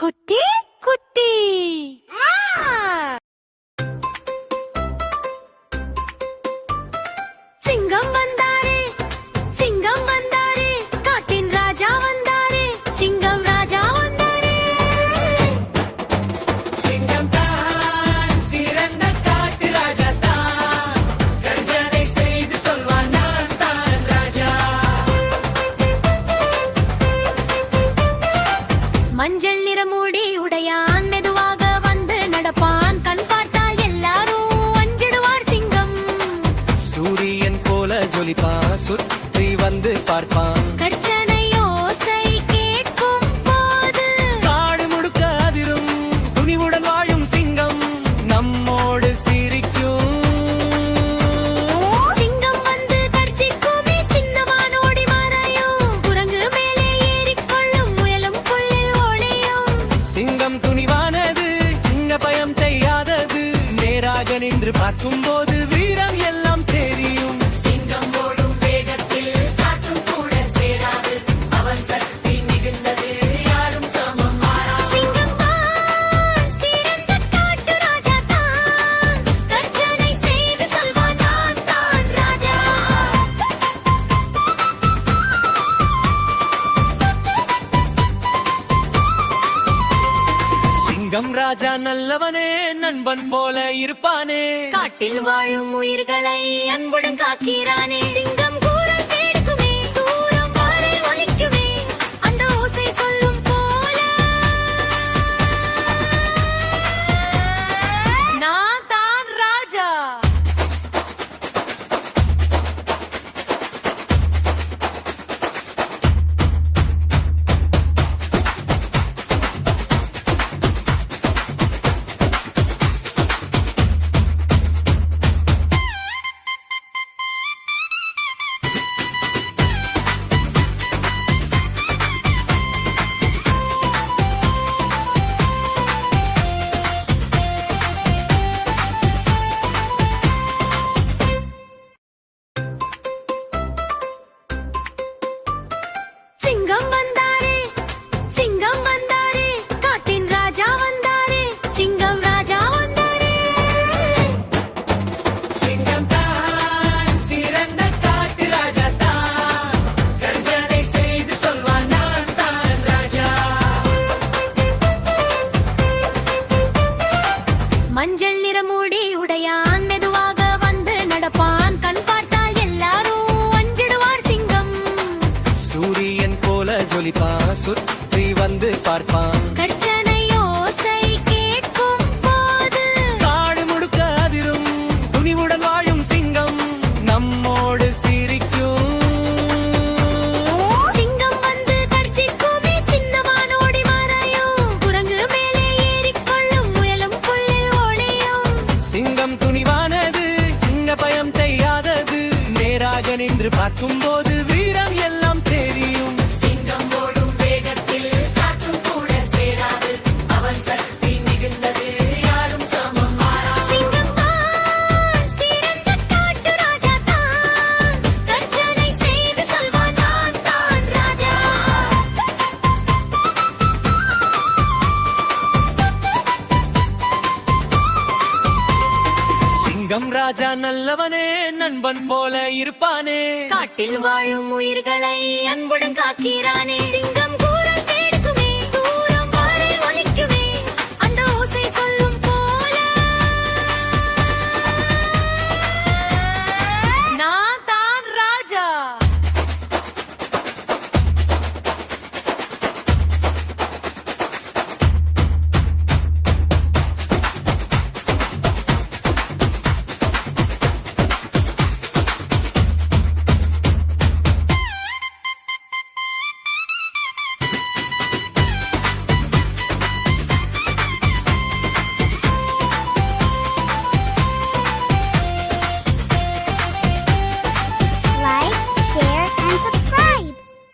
குட்டி குட்டி சிங்கம் வந்தாரே, சிங்கம் வந்தாரே, காட்டின் ராஜா வந்தாரே, சிங்கம் ராஜா வந்தாரே. சிங்கம் தான் சிறந்த காட்டு ராஜா தான், கர்ஜனை செய்து சொல்வான் நான் தான் ராஜா. மஞ்சள் நிறமூடி உடையான் மெதுவாக வந்து நடப்பான், கண் பார்த்தால் எல்லாரும் அஞ்சிடுவார் சிங்கம். சூரியன் போல ஜொலிப்பான், சுற்றி வந்து பார்ப்பான். கர்ஜனை ஓசை கேட்கும் போது காடு முழுக்க அதிரும், துணிவுடன் வாழும் சிங்கம் நம்மோடு சிரிக்கும். சிங்கம் வந்து கர்ஜிக்குமே, சின்னமானோடி மறையும், குரங்கு மேலே ஏறிக்கொள்ளும், முயலும் புல்லில் ஒளியும். சிங்கம் துணிவானது, சின்ன பயம் செய்யாதது, நேராக நின்று பார்க்கும்போது வீரம் எல்லாம் தெரியும். சிங்கம் ஓடும் வேகத்தில் காற்றும் கூட சேராது, அவன் சக்தி மிகுந்தது, யாரும் சமம் மாறாது. சிங்கம் தான் சிறந்த காட்டு ராஜா தான், கர்ஜனை செய்து சொல்வான் நான் தான் ராஜா. சிங்கம் ராஜா நல்லவனே, நண்பன் போல இருப்பானே, காட்டில் வாழும் உயிர்களை அன்புடன் காக்கிறானே. சிங்கம் கூறல் கேட்குமே, தூரம் வரை ஒலிக்குமே, அந்த ஓசை சொல்லும் போல நான் தான் ராஜா. சிங்கம் வந்தாரே, சிங்கம் வந்தாரே, காட்டின் ராஜா வந்தாரே, சிங்கம் ராஜா வந்தாரே. சிங்கம் தான் சிறந்த காட்டு ராஜா தான், கர்ஜனை செய்து சொல்வான் நான் தான் ராஜா. மஞ்சள் நிறமூடி உடையான் மெதுவாக வந்து நடப்பான், கண் பார்த்தால் எல்லாரும் அஞ்சிடுவார் சிங்கம். சூரியன் போல ஜொலிப்பான், சுற்றி வந்து பார்ப்பான். கர்ஜனை ஓசை கேட்கும் போது காடு முழுக்க அதிரும், துணிவுடன் வாழும் சிங்கம் நம்மோடு சிரிக்கும். சிங்கம் வந்து கர்ஜிக்குமே, சின்னமானோடி மறையும், குரங்கு மேலே ஏறிக்கொள்ளும், முயலும் புல்லில் ஒளியும். சிங்கம் துணிவானது, சின்ன பயம் செய்யாதது, நேராக நின்று பார்க்கும்போது வீரம் எல்லாம் தெரியும். சிங்கம் ஓடும் வேகத்தில் காற்றும் கூட சேராது, அவன் சக்தி மிகுந்தது, யாரும் சமம் மாறாது. சிங்கம் தான் சிறந்த காட்டு ராஜா தான், கர்ஜனை செய்து சொல்வான் நான் தான் ராஜா. சிங்கம் ராஜா நல்லவனே, நண்பன் போல இருப்பானே, காட்டில் வாழும் உயிர்களை அன்புடன் காக்கிறானே. சிங்கம்